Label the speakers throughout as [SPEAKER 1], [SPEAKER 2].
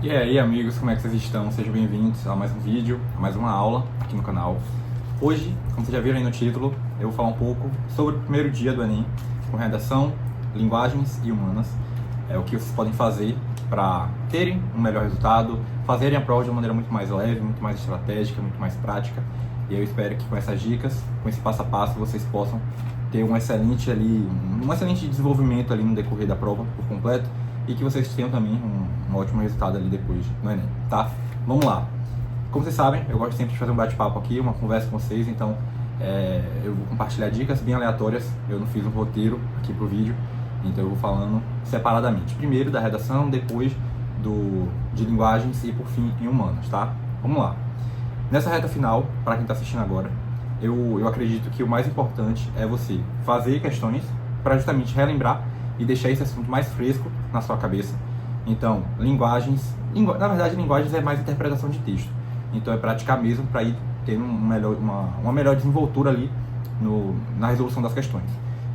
[SPEAKER 1] E aí, amigos, como é que vocês estão? Sejam bem-vindos a mais um vídeo, a mais uma aula aqui no canal. Hoje, como vocês já viram aí no título, eu vou falar um pouco sobre o primeiro dia do Enem, com redação, linguagens e humanas. É o que vocês podem fazer para terem um melhor resultado, fazerem a prova de uma maneira muito mais leve, muito mais estratégica, muito mais prática. E eu espero que com essas dicas, com esse passo a passo, vocês possam ter um excelente desenvolvimento ali no decorrer da prova por completo, e que vocês tenham também um ótimo resultado ali depois no Enem, tá? Vamos lá. Como vocês sabem, eu gosto sempre de fazer um bate-papo aqui, uma conversa com vocês, então eu vou compartilhar dicas bem aleatórias. Eu não fiz um roteiro aqui pro vídeo, então eu vou falando separadamente. Primeiro da redação, depois de linguagens e por fim em humanas, tá? Vamos lá. Nessa reta final, para quem está assistindo agora, eu acredito que o mais importante é você fazer questões para justamente relembrar e deixar esse assunto mais fresco na sua cabeça. Então, linguagens é mais interpretação de texto. Então é praticar mesmo para ir tendo uma melhor desenvoltura ali na resolução das questões.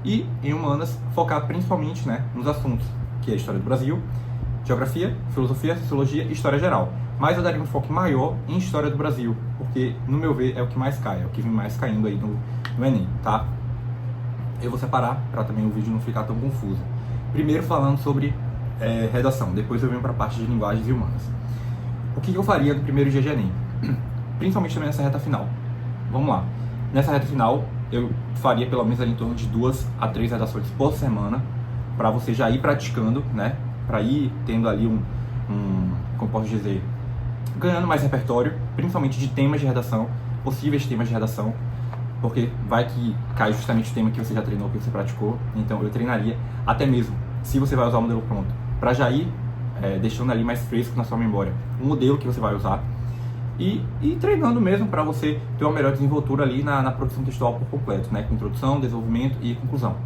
[SPEAKER 1] E em humanas, focar principalmente, né, nos assuntos, que é a história do Brasil, geografia, filosofia, sociologia e história geral. Mas eu daria um foco maior em história do Brasil, porque, no meu ver, é o que mais cai, é o que vem mais caindo aí no Enem, tá? Eu vou separar para também o vídeo não ficar tão confuso. Primeiro falando sobre redação, depois eu venho para a parte de linguagens e humanas. O que eu faria no primeiro dia de Enem? Principalmente também nessa reta final. Vamos lá. Nessa reta final, eu faria pelo menos ali em torno de 2 a 3 redações por semana, para você já ir praticando, né? Para ir tendo ali como posso dizer, ganhando mais repertório, principalmente de temas de redação, possíveis temas de redação, porque vai que cai justamente o tema que você já treinou, que você praticou. Então eu treinaria, até mesmo se você vai usar o modelo pronto, para já ir deixando ali mais fresco na sua memória o modelo que você vai usar e treinando mesmo para você ter uma melhor desenvoltura ali na produção textual por completo, né, com introdução, desenvolvimento e conclusão.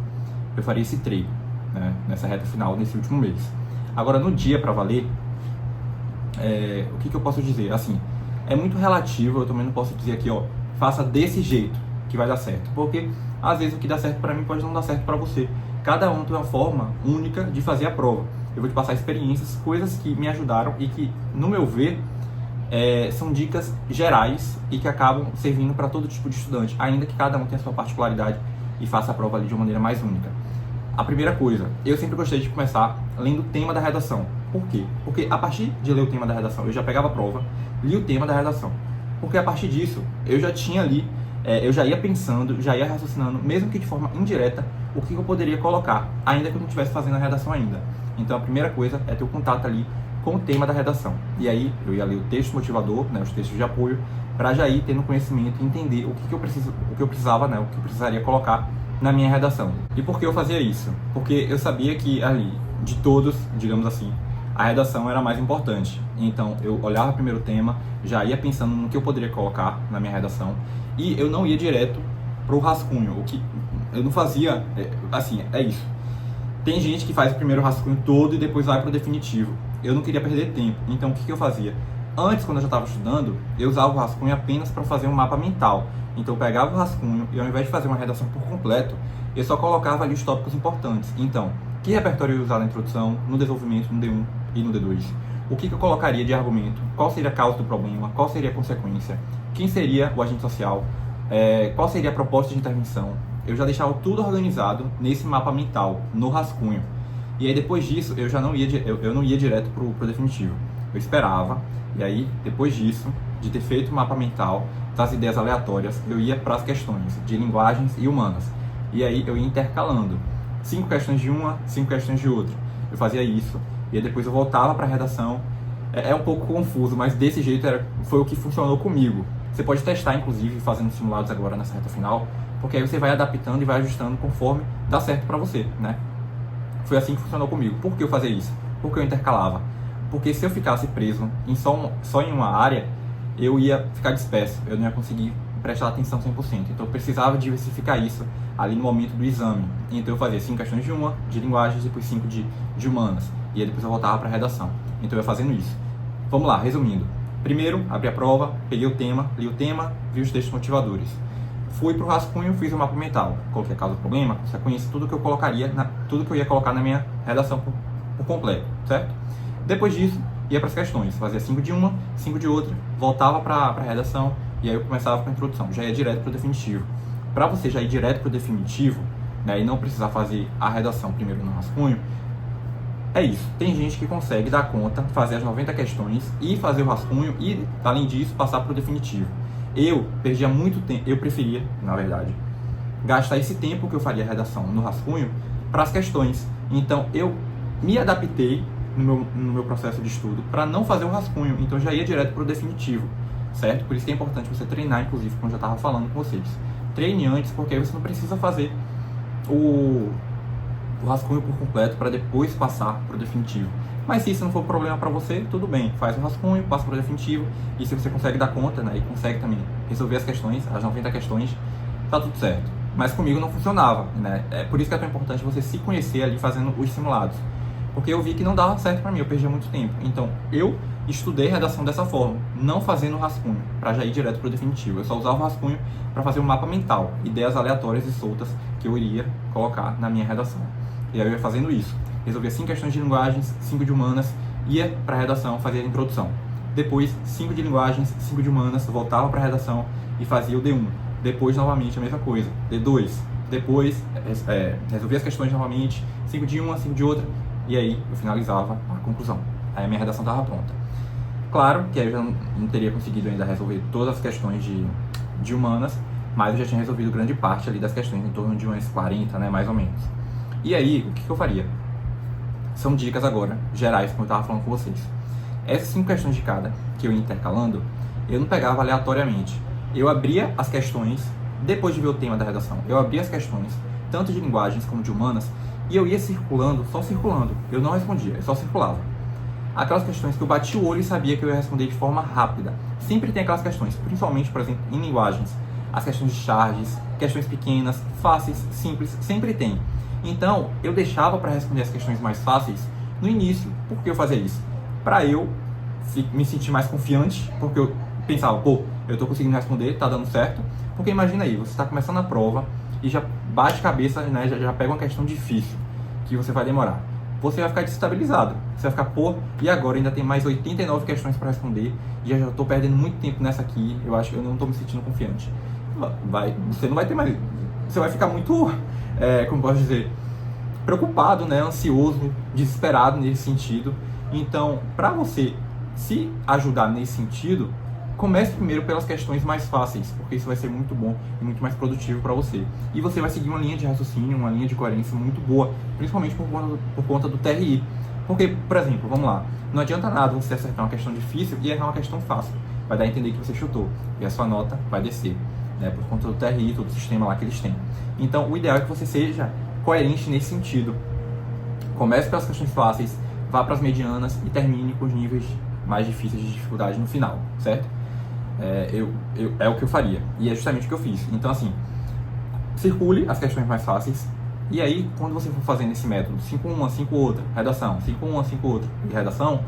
[SPEAKER 1] Eu faria esse treino, né, nessa reta final, nesse último mês. Agora, no dia para valer, o que eu posso dizer? Assim, é muito relativo. Eu também não posso dizer aqui, ó, faça desse jeito que vai dar certo, porque às vezes o que dá certo para mim pode não dar certo para você. Cada um tem uma forma única de fazer a prova. Eu vou te passar experiências, coisas que me ajudaram e que, no meu ver, são dicas gerais e que acabam servindo para todo tipo de estudante, ainda que cada um tenha a sua particularidade e faça a prova ali de uma maneira mais única. A primeira coisa, eu sempre gostei de começar lendo o tema da redação. Por quê? Porque a partir de ler o tema da redação, eu já pegava a prova, li o tema da redação. Porque a partir disso, eu já tinha ali, eu já ia pensando, já ia raciocinando, mesmo que de forma indireta, o que eu poderia colocar, ainda que eu não estivesse fazendo a redação ainda. Então a primeira coisa é ter o contato ali com o tema da redação. E aí eu ia ler o texto motivador, né, os textos de apoio, para já ir tendo conhecimento e entender o que eu precisava, né, o que eu precisaria colocar na minha redação. E por que eu fazia isso? Porque eu sabia que ali, de todos, digamos assim, a redação era a mais importante. Então eu olhava primeiro o tema, já ia pensando no que eu poderia colocar na minha redação, e eu não ia direto pro rascunho. O que eu não fazia, assim, é isso. Tem gente que faz o primeiro rascunho todo e depois vai pro definitivo. Eu não queria perder tempo, então o que eu fazia? Antes, quando eu já estava estudando, eu usava o rascunho apenas para fazer um mapa mental. Então eu pegava o rascunho e, ao invés de fazer uma redação por completo, eu só colocava ali os tópicos importantes. Então, que repertório eu ia usar na introdução, no desenvolvimento, no D1 e no D2? O que eu colocaria de argumento? Qual seria a causa do problema? Qual seria a consequência? Quem seria o agente social? Qual seria a proposta de intervenção? Eu já deixava tudo organizado nesse mapa mental, no rascunho. E aí depois disso, eu não ia direto pro definitivo. Eu esperava, e aí depois disso, de ter feito o mapa mental, das ideias aleatórias, eu ia para as questões de linguagens e humanas. E aí eu ia intercalando 5 questões de uma, 5 questões de outra. Eu fazia isso, e aí depois eu voltava para a redação. É um pouco confuso, mas desse jeito foi o que funcionou comigo. Você pode testar, inclusive, fazendo simulados agora nessa reta final, porque aí você vai adaptando e vai ajustando conforme dá certo para você, né? Foi assim que funcionou comigo. Por que eu fazia isso? Porque eu intercalava. Porque se eu ficasse preso só em uma área, eu ia ficar disperso, eu não ia conseguir prestar atenção 100%. Então eu precisava diversificar isso ali no momento do exame. Então eu fazia 5 questões de uma, de linguagens, depois 5 de humanas. E aí depois eu voltava para a redação. Então eu ia fazendo isso. Vamos lá, resumindo. Primeiro, abri a prova, peguei o tema, li o tema, vi os textos motivadores. Fui para o rascunho, fiz o mapa mental. Coloquei a causa do problema, consequência, tudo que eu ia colocar na minha redação por completo, certo? Depois disso, ia para as questões. Fazia 5 de uma, 5 de outra, voltava para a redação e aí eu começava com a introdução. Já ia direto para o definitivo. Para você já ir direto para o definitivo, né, e não precisar fazer a redação primeiro no rascunho, é isso. Tem gente que consegue dar conta, fazer as 90 questões e fazer o rascunho e, além disso, passar para o definitivo. Eu perdia muito tempo, eu preferia, na verdade, gastar esse tempo que eu faria a redação no rascunho para as questões. Então, eu me adaptei no meu processo de estudo para não fazer o rascunho, então já ia direto para o definitivo, certo? Por isso que é importante você treinar, inclusive, como eu já estava falando com vocês. Treine antes, porque aí você não precisa fazer o rascunho por completo para depois passar para o definitivo. Mas se isso não for problema para você, tudo bem, faz o rascunho, passa para o definitivo, e se você consegue dar conta, né, e consegue também resolver as questões, as 90 questões, tá tudo certo. Mas comigo não funcionava, né? É por isso que é tão importante você se conhecer ali fazendo os simulados. Porque eu vi que não dava certo para mim, eu perdia muito tempo. Então, eu estudei redação dessa forma, não fazendo o rascunho, para já ir direto para o definitivo. Eu só usava o rascunho para fazer um mapa mental, ideias aleatórias e soltas que eu iria colocar na minha redação. E aí eu ia fazendo isso. Resolvia 5 questões de linguagens, 5 de humanas, ia para a redação, fazia a introdução. Depois, 5 de linguagens, 5 de humanas, voltava para a redação e fazia o D1. Depois, novamente, a mesma coisa, D2. Depois, resolvia as questões novamente, 5 de uma, 5 de outra, e aí eu finalizava a conclusão. Aí a minha redação estava pronta. Claro que aí eu já não teria conseguido ainda resolver todas as questões de humanas, mas eu já tinha resolvido grande parte ali das questões, em torno de umas 40, né, mais ou menos. E aí, o que eu faria? São dicas agora, gerais, como eu estava falando com vocês. Essas 5 questões de cada, que eu ia intercalando, eu não pegava aleatoriamente. Eu abria as questões, depois de ver o tema da redação, eu abria as questões, tanto de linguagens como de humanas, e eu ia circulando, só circulando. Eu não respondia, eu só circulava. Aquelas questões que eu bati o olho e sabia que eu ia responder de forma rápida. Sempre tem aquelas questões, principalmente, por exemplo, em linguagens. As questões de charges, questões pequenas, fáceis, simples, sempre tem. Então, eu deixava para responder as questões mais fáceis no início. Por que eu fazia isso? Para eu me sentir mais confiante, porque eu pensava, pô, eu estou conseguindo responder, tá dando certo. Porque imagina aí, você está começando a prova e já bate cabeça, né, já pega uma questão difícil, que você vai demorar. Você vai ficar desestabilizado. Você vai ficar, pô, e agora ainda tem mais 89 questões para responder e eu já estou perdendo muito tempo nessa aqui, eu acho que eu não estou me sentindo confiante. Você não vai ter mais... Você vai ficar muito... como posso dizer, preocupado, né, ansioso, desesperado nesse sentido. Então, para você se ajudar nesse sentido, comece primeiro pelas questões mais fáceis, porque isso vai ser muito bom e muito mais produtivo para você. E você vai seguir uma linha de raciocínio, uma linha de coerência muito boa, principalmente por conta do TRI. Porque, por exemplo, vamos lá, não adianta nada você acertar uma questão difícil e errar uma questão fácil. Vai dar a entender que você chutou e a sua nota vai descer, né, por conta do TRI, todo o sistema lá que eles têm. Então, o ideal é que você seja coerente nesse sentido. Comece pelas questões fáceis, vá para as medianas e termine com os níveis mais difíceis de dificuldade no final, certo? É o que eu faria, e é justamente o que eu fiz. Então, assim, circule as questões mais fáceis, e aí, quando você for fazendo esse método, 5 uma, 5 outra, redação, 5 uma, 5 outra, e redação,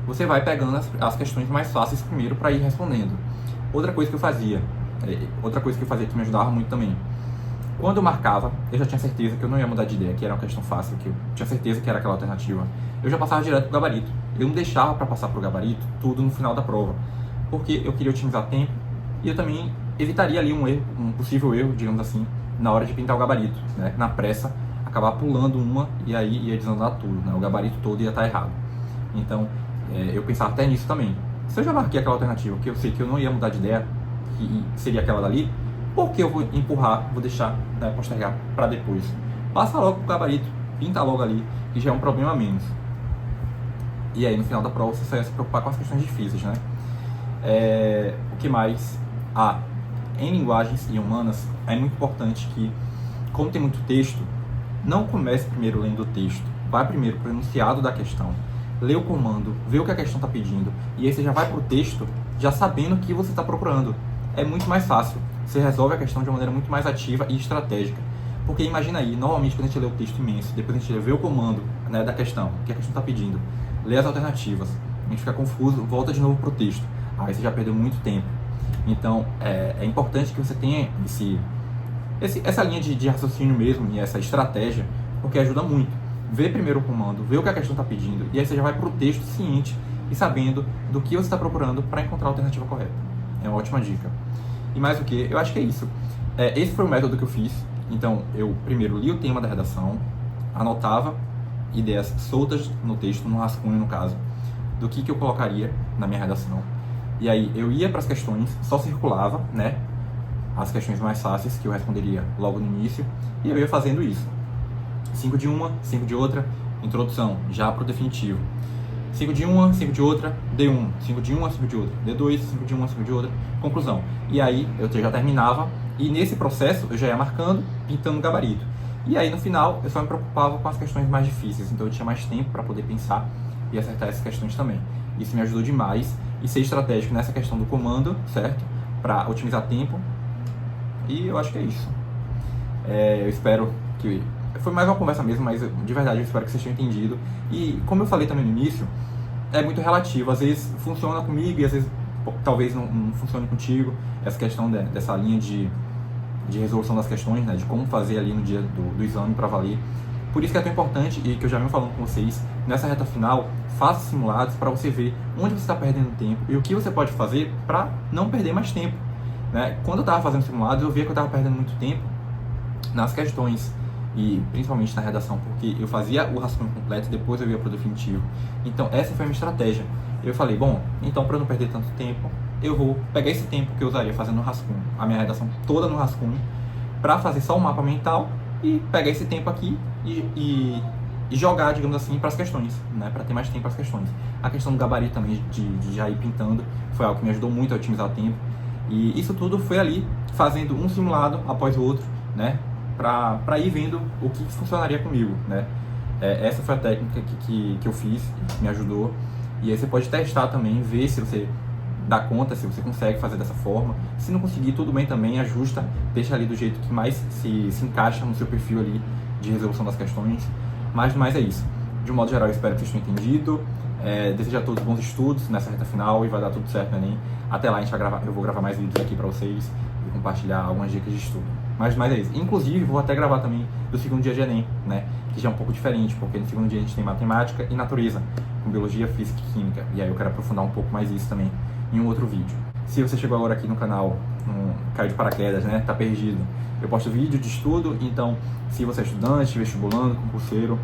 [SPEAKER 1] você vai pegando as questões mais fáceis primeiro para ir respondendo. Outra coisa que eu fazia que me ajudava muito também, quando eu marcava, eu já tinha certeza que eu não ia mudar de ideia, que era uma questão fácil, que eu tinha certeza que era aquela alternativa. Eu já passava direto pro gabarito. Eu não deixava para passar pro gabarito tudo no final da prova, porque eu queria otimizar tempo e eu também evitaria ali um possível erro, digamos assim, na hora de pintar o gabarito, né? Na pressa, acabar pulando uma e aí ia desandar tudo, né? O gabarito todo ia estar errado. Então, eu pensava até nisso também. Se eu já marquei aquela alternativa, que eu sei que eu não ia mudar de ideia, que seria aquela dali, por que eu vou empurrar, vou deixar, né, postergar para depois? Passa logo pro gabarito, pinta logo ali, que já é um problema a menos. E aí no final da prova você só ia se preocupar com as questões difíceis, né? O que mais? Em linguagens e humanas é muito importante que, como tem muito texto, não comece primeiro lendo o texto. Vai primeiro para o enunciado da questão, lê o comando, vê o que a questão está pedindo, e aí você já vai para o texto já sabendo o que você está procurando. É muito mais fácil. Você resolve a questão de uma maneira muito mais ativa e estratégica. Porque imagina aí, normalmente quando a gente lê o texto imenso, depois a gente vê o comando, né, da questão, o que a questão está pedindo, lê as alternativas, a gente fica confuso, volta de novo para o texto. Aí você já perdeu muito tempo. Então, é importante que você tenha essa linha de raciocínio mesmo e essa estratégia, porque ajuda muito. Vê primeiro o comando, vê o que a questão está pedindo, e aí você já vai para o texto ciente e sabendo do que você está procurando para encontrar a alternativa correta. É uma ótima dica. E mais o que? Eu acho que é isso. Esse foi o método que eu fiz. Então, eu primeiro li o tema da redação, anotava ideias soltas no texto, no rascunho no caso, do que eu colocaria na minha redação. E aí eu ia para as questões, só circulava, né, as questões mais fáceis que eu responderia logo no início, e eu ia fazendo isso. 5 de uma, 5 de outra, introdução, já para o definitivo. 5 de uma, 5 de outra, D1, 5 de uma, 5 de outra, D2, 5 de uma, 5 de outra, conclusão. E aí eu já terminava, e nesse processo eu já ia marcando, pintando o gabarito. E aí no final eu só me preocupava com as questões mais difíceis, então eu tinha mais tempo para poder pensar e acertar essas questões também. Isso me ajudou demais, e ser estratégico nessa questão do comando, certo? Para otimizar tempo. E eu acho que é isso. Eu espero que... Foi mais uma conversa mesmo, mas de verdade eu espero que vocês tenham entendido. E como eu falei também no início, é muito relativo. Às vezes funciona comigo e às vezes talvez não funcione contigo. Essa questão dessa linha de resolução das questões, né? De como fazer ali no dia do exame para valer. Por isso que é tão importante, e que eu já venho falando com vocês, nessa reta final, faça simulados para você ver onde você está perdendo tempo e o que você pode fazer para não perder mais tempo. Né? Quando eu estava fazendo simulados, eu via que eu estava perdendo muito tempo nas questões, e principalmente na redação, porque eu fazia o rascunho completo e depois eu ia para o definitivo. Então essa foi a minha estratégia. Eu falei, bom, então para eu não perder tanto tempo, eu vou pegar esse tempo que eu usaria fazendo o rascunho, a minha redação toda no rascunho, para fazer só o mapa mental e pegar esse tempo aqui e jogar, digamos assim, para as questões, né? Para ter mais tempo para as questões. A questão do gabarito também, de já ir pintando, foi algo que me ajudou muito a otimizar o tempo. E isso tudo foi ali, fazendo um simulado após o outro, né? Para ir vendo o que funcionaria comigo, né? Essa foi a técnica que eu fiz, que me ajudou. E aí você pode testar também, ver se você dá conta, se você consegue fazer dessa forma. Se não conseguir, tudo bem também, ajusta, deixa ali do jeito que mais se encaixa no seu perfil ali de resolução das questões. Mas no mais é isso. De um modo geral, eu espero que vocês tenham entendido. Desejo a todos bons estudos nessa reta final e vai dar tudo certo no Enem. Até lá eu vou gravar mais vídeos aqui para vocês e compartilhar algumas dicas de estudo. Mas é isso. Inclusive, vou até gravar também do segundo dia de Enem, né? Que já é um pouco diferente, porque no segundo dia a gente tem matemática e natureza, com biologia, física e química. E aí eu quero aprofundar um pouco mais isso também em um outro vídeo. Se você chegou agora aqui no canal, caiu de paraquedas, né? Tá perdido. Eu posto vídeo de estudo, então se você é estudante, vestibulando, concurseiro,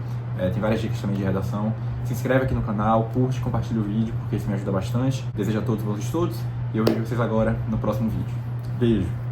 [SPEAKER 1] tem várias dicas também de redação. Se inscreve aqui no canal, curte, compartilha o vídeo, porque isso me ajuda bastante. Desejo a todos bons estudos e eu vejo vocês agora no próximo vídeo. Beijo!